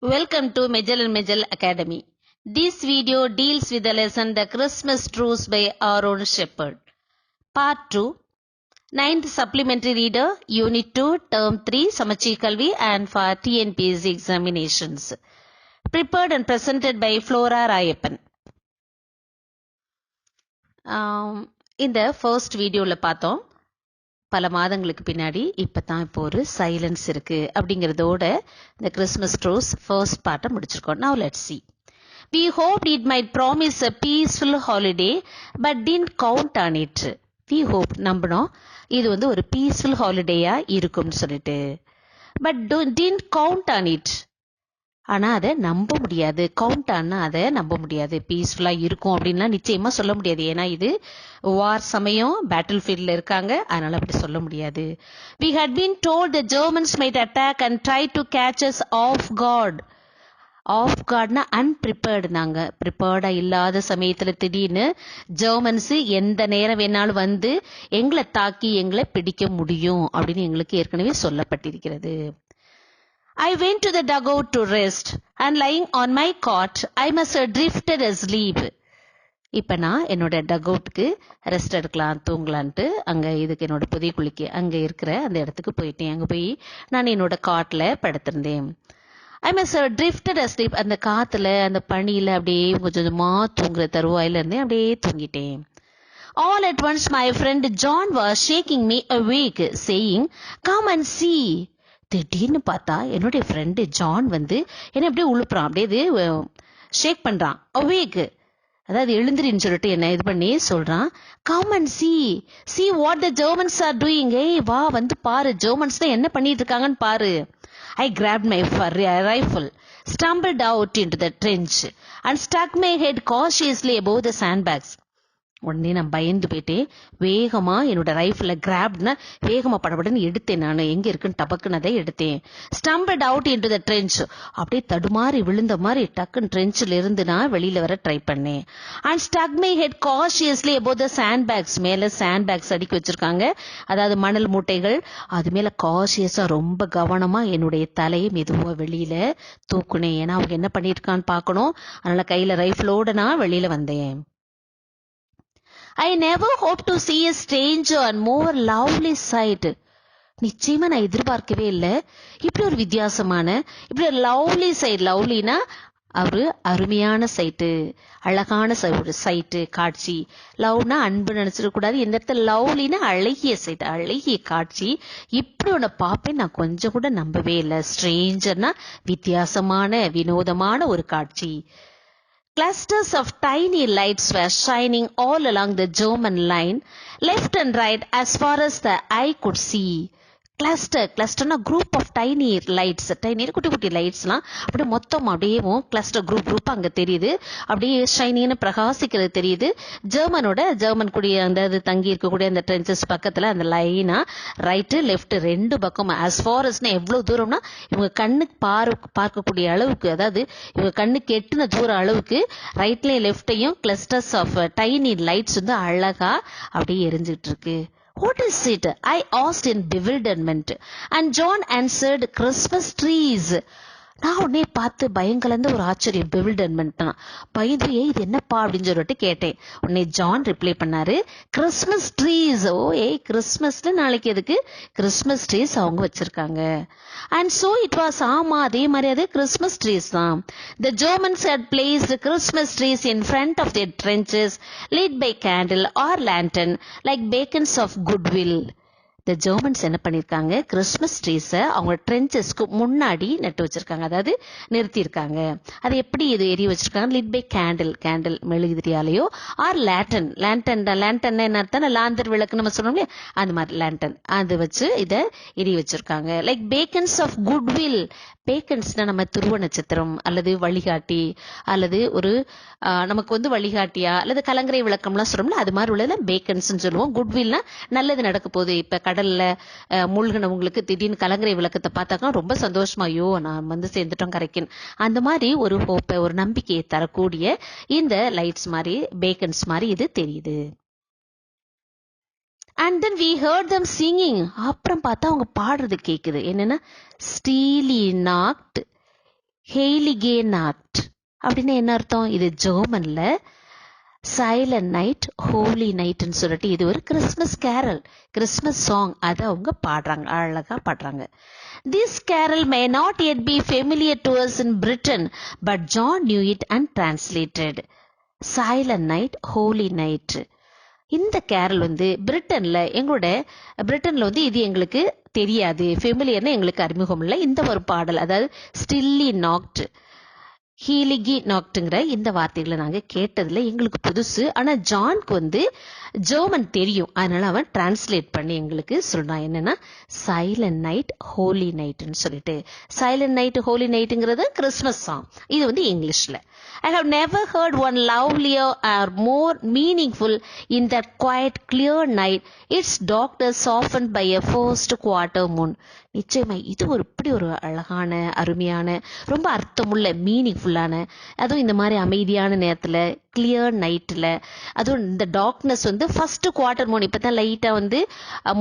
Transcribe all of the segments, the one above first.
Welcome to Majel and Majel Academy. This video deals with the lesson The Christmas Truce by Aaron Shepard. Part 2, 9th Supplementary Reader, Unit 2, Term 3, Samachir Kalvi and for TNPSC examinations. Prepared and presented by Flora Rayappan. இந்த first வீடியோவில் பார்த்தோம், பல மாதங்களுக்கு பின்னாடி இப்போ தான் இப்போ ஒரு சைலன்ஸ் இருக்குது அப்படிங்கிறதோட இந்த கிறிஸ்மஸ் ட்ரூஸ் ஃபர்ஸ்ட் பார்ட்டை முடிச்சிருக்கோம். Now let's see. We hoped it might promise a peaceful holiday but didn't count on it. We hoped, நம்பினோம் இது வந்து ஒரு பீஸ்ஃபுல் ஹாலிடேயாக இருக்கும்னு சொல்லிட்டு, but didn't count on it. ஆனால் அதை நம்ப முடியாது. கவுண்ட் ஆனால் அதை நம்ப முடியாது. பீஸ்ஃபுல்லாக இருக்கும் அப்படின்லாம் நிச்சயமாக சொல்ல முடியாது. ஏன்னா இது வார் சமயம், பேட்டில் ஃபீல்டில் இருக்காங்க, அதனால் அப்படி சொல்ல முடியாது. We had been told the Germans might attack and try to catch us off guard. Off கார்ட்னா அன்ப்ரிப்பேர்டு. நாங்கள் ப்ரிப்பேர்டாக இல்லாத சமயத்தில் திடீர்னு ஜெர்மன்ஸு எந்த நேரம் வேணாலும் வந்து எங்களை தாக்கி எங்களை பிடிக்க முடியும் அப்படின்னு எங்களுக்கு ஏற்கனவே சொல்லப்பட்டிருக்கிறது. I went to the dugout to rest and lying on my cot I must have drifted asleep. இப்போ நான் என்னோட டகவுட்டுக்கு ரெஸ்ட் எடுக்கலாம், தூங்கலான்ட்டு அங்கே இதுக்கு என்னோட புதிய குளிக்கு அங்கே இருக்கிற அந்த இடத்துக்கு போயிட்டேன். அங்கே போய் நான் என்னோட காட்டில் படுத்திருந்தேன். I must have drifted asleep. அந்த காற்றுல அந்த பனியில் அப்படியே கொஞ்சம் கொஞ்சமாக தூங்குற தருவாயில இருந்தேன், அப்படியே தூங்கிட்டேன். All at once my friend John was shaking me awake saying, "Come and see." திடீர்னு பார்த்தா என்னுடைய ஃப்ரெண்டு ஜான் வந்து என்னை அப்படியே உழுப்புறான், அப்படியே இது ஷேக் பண்ணுறான். அவேக்கு, அதாவது எழுந்திரின்னு சொல்லிட்டு என்ன இது பண்ணி சொல்கிறான், come and see what the Germans are doing. ஏய் வா வந்து பாரு, ஜெர்மன்ஸ் தான் என்ன பண்ணிட்டு இருக்காங்கன்னு பாரு. I grabbed my rifle, stumbled out into the trench and stuck my head cautiously above the sandbags. உடனே நான் பயந்து போயிட்டேன். வேகமாக என்னோட ரைஃபிளில் கிராப்னா வேகமாக படப்படன்னு எடுத்தேன். நான் எங்கே இருக்குன்னு டபக்குன்னு அதை எடுத்தேன். Stumbled out into the trench, அப்படியே தடுமாறி விழுந்த மாதிரி டக்குன்னு ட்ரென்ச்சில் இருந்து நான் வெளியில் வர ட்ரை பண்ணேன். And stuck my head cautiously about the sand bags. மேலே சாண்ட் பேக்ஸ் அடுக்கி வச்சுருக்காங்க, அதாவது மணல் மூட்டைகள். அது மேலே காஷியஸாக ரொம்ப கவனமாக என்னுடைய தலையை மெதுவாக வெளியில் தூக்குனேன். ஏன்னா அவங்க என்ன பண்ணியிருக்கான்னு பார்க்கணும். அதனால் கையில் ரைஃபிளோடு நான் வெளியில் வந்தேன். I never hoped to see a stranger and more lovely sight. நிச்சயமா நான் எதிர்பார்க்கவே இல்லை இப்படி ஒரு வித்தியாசமான, இப்படி ஒரு லவ்லி சைட். லவ்லினா ஒரு அருமையான சைட்டு, அழகான ஒரு சைட்டு, காட்சி. லவ்னா அன்பு நினைச்சிடக்கூடாது. இந்த இடத்துல லவ்லினா அழகிய சைட்டு, அழகிய காட்சி. இப்படி ஒன்று பார்ப்பேன் நான் கொஞ்சம் கூட நம்பவே இல்லை. ஸ்ட்ரேஞ்சர்னா வித்தியாசமான, வினோதமான ஒரு காட்சி. Clusters of tiny lights were shining all along the German line, left and right as far as the eye could see. கிளஸ்டர்னா group of tiny lights, tiny குட்டி குட்டி லைட்ஸ்லாம் அப்படியே மொத்தம் அப்படியே கிளஸ்டர் குரூப் அங்கே தெரியுது. அப்படியே ஷைனின்னு பிரகாசிக்கிறது தெரியுது. ஜெர்மன் கூடிய அந்த இது தங்கி இருக்கக்கூடிய அந்த ட்ரென்சஸ் பக்கத்தில் அந்த லைனா ரைட்டு லெஃப்ட் ரெண்டு பக்கம் as far asனா எவ்வளோ தூரம்னா இவங்க கண்ணுக்கு பார்க்கக்கூடிய அளவுக்கு, அதாவது இவங்க கண்ணுக்கு எட்டுன தூரம் அளவுக்கு ரைட்லையும் லெஃப்டையும் கிளஸ்டர்ஸ் ஆஃப் டைனி லைட்ஸ் வந்து அழகா அப்படியே எரிஞ்சிட்டு இருக்கு. What is it? I asked in bewilderment, and John answered, Christmas trees. நான் உடனே பார்த்து பயங்கலந்த ஒரு ஆச்சரியம், பெவில்டர்மெண்ட்னா பயந்து, இது என்னப்பா அப்படின்னு சொல்லிட்டு கேட்டேன். உடனே ஜான் ரிப்ளை பண்ணாரு, கிறிஸ்மஸ் ட்ரீஸ். ஓ கிறிஸ்மஸ்ல நாளைக்கு எதுக்கு கிறிஸ்மஸ் ட்ரீஸ் அவங்க வச்சிருக்காங்க. And so it was. ஆமா அதே மாதிரி அது கிறிஸ்மஸ் ட்ரீஸ் தான். The Germans had placed Christmas trees in front of their trenches, lit by candle or lantern, like beacons of goodwill. இந்த ஜெர்மன்ஸ் என்ன பண்ணியிருக்காங்க, கிறிஸ்மஸ் ட்ரீஸை அவங்க ட்ரென்ச்சஸ்க்கு முன்னாடி நட்டு வச்சிருக்காங்க, அதாவது நிறுத்தியிருக்காங்க. அது எப்படி இது எரிய வச்சிருக்காங்க, லிட் பை கேண்டில் மெழுகுதிரியாலேயோ ஆர் லேண்டன் என்ன அர்த்தம், லாந்தர் விளக்கு நம்ம சொன்னோம் இல்லையா, அந்த மாதிரி லேண்டன் அது வச்சு இதை எரிய வச்சிருக்காங்க. Like beacons of goodwill. பேக்கன்ஸ்னா நம்ம துருவ நட்சத்திரம் அல்லது வழிகாட்டி, அல்லது ஒரு நமக்கு வந்து வழிகாட்டியா அல்லது கலங்கரை விளக்கம்லாம் சொல்றோம்ல, அது மாதிரி உள்ளதுல பேக்கன்ஸ்ன்னு சொல்லுவோம். குட்வில்னா நல்லது நடக்க போகுது. இப்போ கடல்ல மூழ்கினவங்களுக்கு திடீர்னு கலங்கரை விளக்கத்தை பார்த்தாக்கா ரொம்ப சந்தோஷமா, ஐயோ நான் வந்து சேர்ந்துட்டோம் கரைக்குன்னு. அந்த மாதிரி ஒரு ஹோப்பை, ஒரு நம்பிக்கையை தரக்கூடிய இந்த லைட்ஸ் மாதிரி, பேக்கன்ஸ் மாதிரி இது தெரியுது. And then we heard them singing. அப்புறம் பார்த்தா அவங்க பாடுறது கேட்குது. என்னன்னா, ஸ்டீலி நாக்ட் ஹெய்லிகே நாட் அப்படின்னு என்ன அர்த்தம்? இது ஜெர்மன்ல சைலண்ட் நைட் ஹோலி நைட்னு சொல்லிட்டு இது ஒரு கிறிஸ்மஸ் கேரல், கிறிஸ்மஸ் சாங். அதை அவங்க பாடுறாங்க, அழகா பாடுறாங்க. This carol may not yet be familiar to us in Britain, but John knew it and translated. Silent Night, Holy Night. இந்த கேரல் பிரிட்டன்ல இது எங்களுக்கு தெரியாது, ஃபெமிலியர்னு எங்களுக்கு அறிமுகம் இல்லை. இந்த ஒரு பாடல், அதாவது ஸ்டில்லி நாக்ட், ஹீலிகி நாக்டுங்கிற இந்த வார்த்தைகளை நாங்க கேட்டதுல எங்களுக்கு புதுசு. ஆனா ஜான்க்கு ஜெர்மன் தெரியும், அதனால அவன் டிரான்ஸ்லேட் பண்ணி எங்களுக்கு சொல்றான். என்னன்னா சைலண்ட் நைட் ஹோலி நைட்னு சொல்லிட்டு. சைலண்ட் நைட் ஹோலி நைட்டுங்கிறது கிறிஸ்மஸ் சாங். இது இங்கிலீஷ்ல. I have never heard one lovelier or more meaningful in that quiet clear night, its darkness softened by a first quarter moon. நிச்சயமா இது இப்படி ஒரு அழகான, அருமையான, ரொம்ப அர்த்தமுள்ள, மீனிங்ஃபுல்லான, அதுவும் இந்த மாதிரி அமைதியான நேரத்துல, கிளியர் நைட்ல, அதுவும் இந்த டார்க்னஸ் ஃபர்ஸ்ட் குவார்டர் மூன். இப்பதான் லைட்டா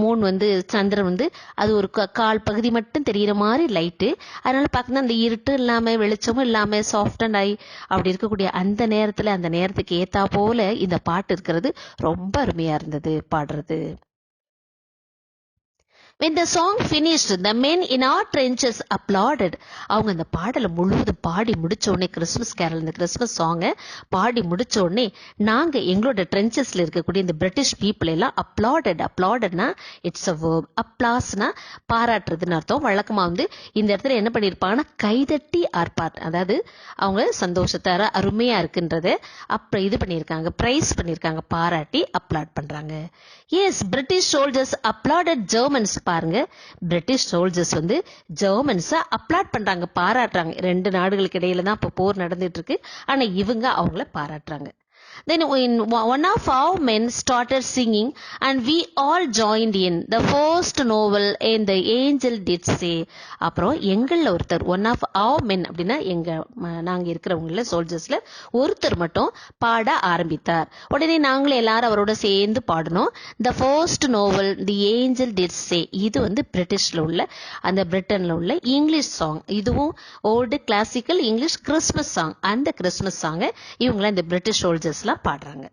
மூன் சந்திரன் அது ஒரு கால் பகுதி மட்டும் தெரியுற மாதிரி லைட்டு. அதனால பாக்கணும் அந்த இருட்டு இல்லாம வெளிச்சமும் இல்லாம சாஃப்ட் அண்ட் ஐ அப்படி இருக்கக்கூடிய அந்த நேரத்துக்கு ஏத்தா போல இந்த பாட்டு இருக்கிறது ரொம்ப அருமையா இருந்தது பாடுறது. When the song finished, the men in our trenches applauded. அவங்க அந்த பாடலை முழுவதும் பாடி முடிச்ச உடனே, கிறிஸ்மஸ் கேரல், இந்த கிறிஸ்மஸ் சாங்கை பாடி முடிச்ச உடனே நாங்க எங்களோட ட்ரென்ச்சஸ்ல இருக்கக்கூடிய இந்த பிரிட்டிஷ் பீப்புள் எல்லாம் அப்ளாடட்னா இட்ஸ் அ வேர்ப். அப்ளாஸ்னா பாராட்டுறதுன்னு அர்த்தம். வழக்கமா இந்த இடத்துல என்ன பண்ணிருப்பாங்கன்னா கைதட்டி ஆர்ப்பாட்டம், அதாவது அவங்க சந்தோஷத்தார அருமையா இருக்குன்றத அப்புறம் இது பண்ணிருக்காங்க, பிரைஸ் பண்ணிருக்காங்க, பாராட்டி அப்ளாட் பண்றாங்க. Yes, British soldiers applauded Germans. பாருங்க, பிரிட்டிஷ் சோல்ஜர்ஸ் ஜெர்மன்ஸ அப்ளாட் பண்றாங்க, பாராட்டுறாங்க. 2 நாடுகளுக்கு இடையில தான் இப்ப போர் நடந்துட்டு இருக்கு. ஆனா இவங்க அவங்கள பாராட்டுறாங்க. Then one of our men started singing and we all joined in. The first novel and the angel did say. அப்புறம் எங்கள்ல ஒருத்தர், ஒன் ஆஃப் our men அப்படின்னா நாங்க இருக்கிறவங்கள சோல்ஜர்ஸ்ல ஒருத்தர் மட்டும் பாட ஆரம்பித்தார். உடனே நாங்களும் எல்லாரும் அவரோட சேர்ந்து பாடணும். The first novel the angel did say. இது பிரிட்டிஷ்ல உள்ள, அந்த பிரிட்டன்ல உள்ள இங்கிலீஷ் சாங். இதுவும் old classical English Christmas song. அந்த கிறிஸ்மஸ் சாங் இவங்கள இந்த பிரிட்டிஷ் சோல்ஜர்ஸ் பாடுறாங்க.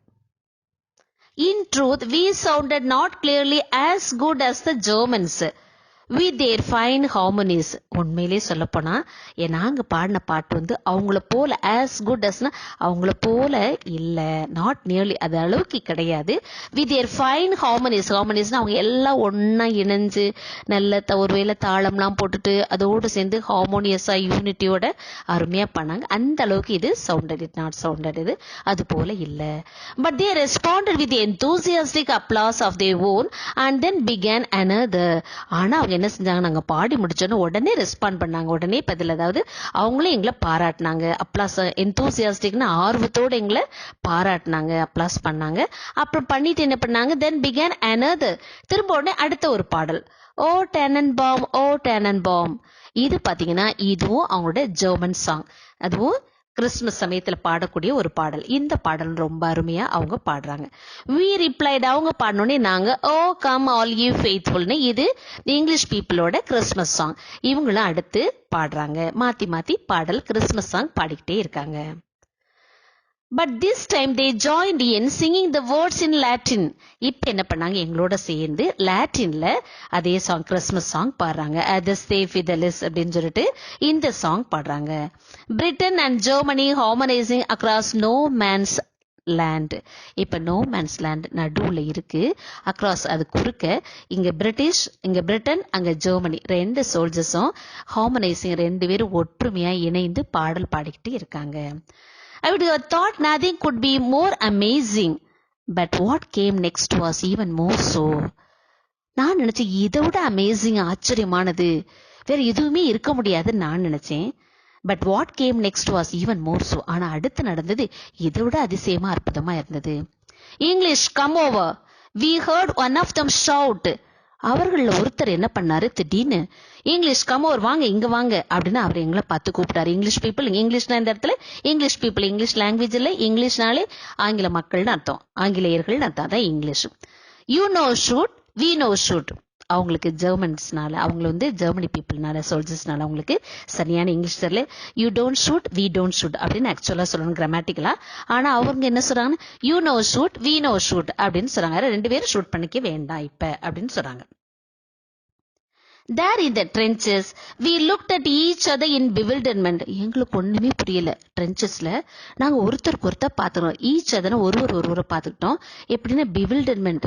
In truth, we sounded not clearly as good as the Germans with their fine harmonies. உண்மையிலே சொல்ல போனா நாங்க பாடின பாட்டு அவங்கள போல as good asனா அவங்கள போல இல்ல, not nearly, அது அளவுக்கு கிடையாது. with their fine harmonies. harmoniesனா அவங்க எல்லாம் ஒன்னா இணைஞ்சு நல்ல ஒருவேளை தாளம்லாம் போட்டுட்டு அதோடு சேர்ந்து ஹார்மோனியஸா யூனிட்டியோட அருமையா பண்ணாங்க. அந்த அளவுக்கு இது சவுண்டட், இட் நாட் சவுண்டட், இது அது போல இல்ல. but they responded with the enthusiastic applause of their own and then began another. ஆனா அவங்க என்ன செஞ்சாங்க, நாங்க பாடி முடிச்சோன்னு உடனே ரெஸ்பாண்ட் பண்ணாங்க, உடனே பதில், அதாவது அவங்களே எங்களை பாராட்டினாங்க. அப்ளாஸ், எந்தூசியாஸ்டிக்னா ஆர்வத்தோட எங்களை பாராட்டினாங்க, அப்ளாஸ் பண்ணாங்க. அப்புறம் பண்ணிட்டு என்ன பண்ணாங்க, தென் பிகேன் another, திரும்ப உடனே அடுத்த ஒரு பாடல், ஓ டெனன்பாம், ஓ டெனன்பாம். இது பாத்தீங்கன்னா இதுவும் அவங்களோட ஜெர்மன் சாங், அதுவும் கிறிஸ்துமஸ் சமயத்துல பாடக்கூடிய ஒரு பாடல். இந்த பாடல் ரொம்ப அருமையா அவங்க பாடுறாங்க. we replied, அவங்க பாடனோடனே நாங்க ஓ கம் ஆல் யூ ஃபெய்த்ஃபுல்னு, இது இங்கிலீஷ் பீப்புளோட கிறிஸ்துமஸ் சாங். இவங்களும் அடுத்து பாடுறாங்க, மாத்தி மாத்தி பாடல் கிறிஸ்துமஸ் சாங் பாடிக்கிட்டே இருக்காங்க. but this time they joined in singing the words in Latin. இப்ப என்ன பண்ணாங்க, எங்களோட சேர்ந்து லாட்டின்ல அதே சாங், கிறிஸ்துமஸ் சாங் பாடுறாங்க. Adus Dei Fidelis அப்படின்னு சொல்லிட்டு இந்த சாங் பாடுறாங்க. Britain and Germany harmonizing across no man's land. இப்ப நோ மேன்ஸ் லேண்ட் நடுவுல இருக்கு, அக்ராஸ் அது குறுக்க. இங்க பிரிட்டிஷ், இங்க பிரிட்டன், அங்க ஜெர்மனி, 2 சோல்ஜர்ஸும் ஹார்மனைசிங், 2 பேரும் ஒற்றுமையா இணைந்து பாடல் பாடிக்கிட்டு இருக்காங்க. I would have thought nothing could be more amazing, but what came next was even more so. நான் நினைச்சேன் இதை விட அமேசிங், ஆச்சரியமானது வேற எதுவுமே இருக்க முடியாதுன்னு நான் நினைச்சேன். But what game next was even more so. ஆனா அடுத்து நடந்தது இதை விட அதிசயமா அற்புதமா இருந்தது. English come over, we heard one of them shout. அவர்கள ஒருத்தர் என்ன பண்ணாரு, திடீர்னு இங்கிலீஷ் கம் ஓவர், வாங்க இங்க வாங்க அப்படின்னு அவர் எங்களை பார்த்து கூப்பிட்டாரு. இங்கிலீஷ் பீப்புள், இங்கிலீஷ்னா இந்த இடத்துல இங்கிலீஷ் பீப்புள், இங்கிலீஷ் லாங்குவேஜ் இல்ல, இங்கிலீஷ்னாலே ஆங்கில மக்கள்னு அர்த்தம், ஆங்கிலேயர்கள் அர்த்தம், அதான் English. You no shoot, we no shoot. அவங்களுக்கு ஜெர்மன்ஸ்னால, அவங்கள வந்து ஜெர்மனி பீப்புள்னால, சோல்ஜர்ஸ்னால அவங்களுக்கு சரியான இங்கிலீஷ் தெரியல. You don't shoot, we don't shoot அப்படின்னு ஆக்சுவலா சொல்லணும் கிராமட்டிக்கலா. ஆனா அவங்க என்ன சொல்றாங்க, you no shoot, we no shoot அப்படின்னு சொல்றாங்க. 2 பேரும் ஷூட் பண்ணிக்க வேண்டாம் இப்ப அப்படின்னு சொல்றாங்க. There in the trenches, we looked at each other in bewilderment. எங்களுக்கு ஒண்ணுமே புரியல. ட்ரென்ச்சஸ்ல நாங்க ஒருத்தருக்கு ஒருத்தர் பார்த்துக்கிறோம். ஈச் அதனை ஒருவரை பார்த்துக்கிட்டோம். எப்படின்னா bewilderment,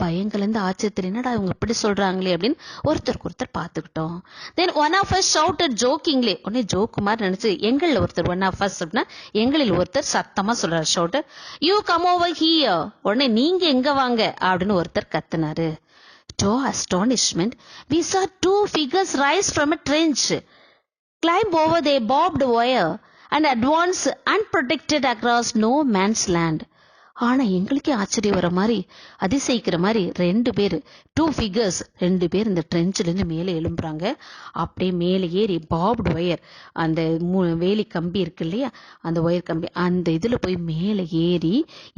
பயம் கலந்த ஆச்சரியத்தில் என்னடா இவங்க இப்படி சொல்றாங்களே அப்படின்னு ஒருத்தருக்கு ஒருத்தர் பார்த்துக்கிட்டோம். Then one of us shouted jokingly, உடனே ஜோக் மாதிரி நினைச்சு எங்களில் ஒருத்தர், one of us அப்படின்னா எங்களில் ஒருத்தர் சத்தமா சொல்றாரு, shouted, you come over here, உடனே நீங்க எங்க வாங்க அப்படின்னு ஒருத்தர் கத்துனாரு. To our astonishment, we saw 2 figures rise from a trench, climb over the barbed wire, and advance unprotected across no man's land. ஆனா எங்களுக்கே ஆச்சரியம் வர மாதிரி, அதிசயிக்கிற மாதிரி 2 பேர், 2 figures, 2 பேர் இந்த ட்ரென்ச்ல இருந்து மேலே எழும்புறாங்க. அப்படியே மேலே ஏறி பாப்டு ஒயர், அந்த வேலி கம்பி இருக்கு இல்லையா, அந்த ஒயர் கம்பி, அந்த இதுல போய் மேலே ஏறி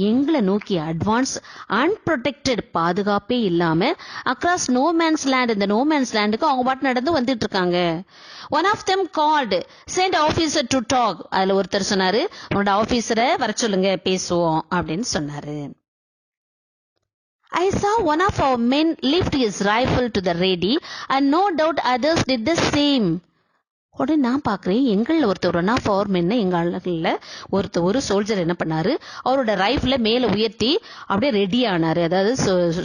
எங்களை நோக்கி அட்வான்ஸ், அன்ப்ரொடெக்டட், பாதுகாப்பே இல்லாம அக்ராஸ் நோ மேன்ஸ் லேண்ட், இந்த நோ மேன்ஸ் லேண்டுக்கு அவங்க பாட்டு நடந்து வந்துட்டு இருக்காங்க. One of them called, send officer to talk. அதுல ஒருத்தர் சொன்னாரு, உன்னோட ஆபீசரை வர சொல்லுங்க பேசுவோம் அப்படின்னு சொன்னாரு. I saw one of our men lift his rifle to the ready and no doubt others did the same. உடனே நான் பாக்குறேன், எங்களில் ஒருத்தர், ஒன் ஆஃப் அவர் மென், எங்க ஆளுகள்ல ஒரு சோல்ஜர் என்ன பண்ணாரு, அவரோட ரைஃபிள மேல உயர்த்தி அப்படியே ரெடி ஆனாரு, அதாவது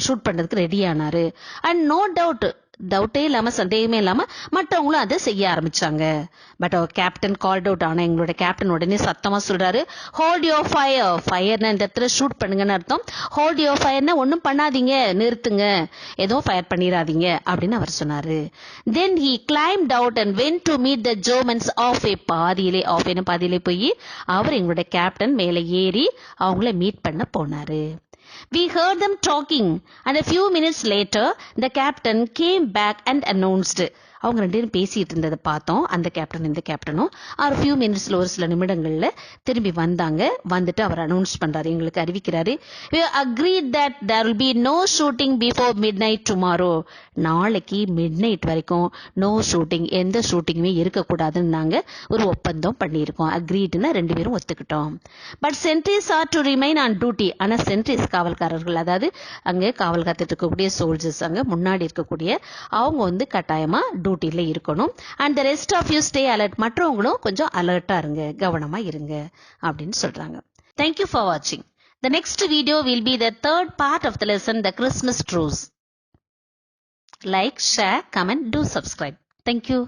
ஷூட் பண்றதுக்கு ரெடி ஆனாரு. அண்ட் நோ டவுட், டவுட்டே இல்லாம, சந்தேகமே இல்லாம மற்றவங்களும் அதை செய்ய ஆரம்பிச்சாங்க. பட் அவர் கேப்டன் கால்ட் அவுட். ஆனா எங்களோட கேப்டன் உடனே சத்தமா சொல்றாரு, ஹோல்ட் யோர் ஃபயர். ஃபயர்னா இந்த இடத்துல ஷூட் பண்ணுங்கன்னு அர்த்தம். ஹோல்ட் யோர் ஃபயர்னா ஒன்னும் பண்ணாதீங்க, நிறுத்துங்க, ஏதோ ஃபயர் பண்ணிடாதீங்க அப்படின்னு அவர் சொன்னாரு. Then he climbed out and went to meet the Germans of a பாதியிலே, ஆஃப் என்ன பாதியிலே போய் அவர், எங்களோட கேப்டன், மேலே ஏறி அவங்கள மீட் பண்ண போனாரு. We heard them talking, and a few minutes later, the captain came back and announced. அவங்க 2 பேரும் பேசிட்டு இருந்ததை பார்த்தோம், அந்த கேப்டன் இந்த கேப்டனும். ஒரு ஃபியூ மினிட்ஸ்ல, ஒரு சில நிமிடங்கள்ல திரும்பி வந்தாங்க. வந்துட்டு அவர் அனௌன்ஸ் பண்றாரு, எங்களுக்கு அறிவிக்கிறாரு, we agreed that there will be no shooting before midnight tomorrow. நாளைக்கு மிட்நைட் வரைக்கும் நோ ஷூட்டிங், எந்த ஷூட்டிங்குமே இருக்கக்கூடாதுன்னு நாங்க ஒரு ஒப்பந்தம் பண்ணியிருக்கோம். அக்ரீட்னா 2 பேரும் ஒத்துக்கிட்டோம். But sentries are to remain on duty. ஆனா சென்ட்ரிஸ், காவல்காரர்கள், அதாவது அங்கே காவல் காத்துட்டு இருக்கக்கூடிய சோல்ஜர்ஸ், அங்க முன்னாடி இருக்கக்கூடிய அவங்க வந்து கட்டாயமா டியூட்டில இருக்கணும். And the rest of you stay alert. மற்றவங்களும் கொஞ்சம் அலர்ட்டா இருங்க, கவனமா இருங்க அப்படின்னு சொல்றாங்க. Thank you for watching. The next video will be the 3rd part of the lesson, the Christmas truce. Like, share, comment, do subscribe. Thank you.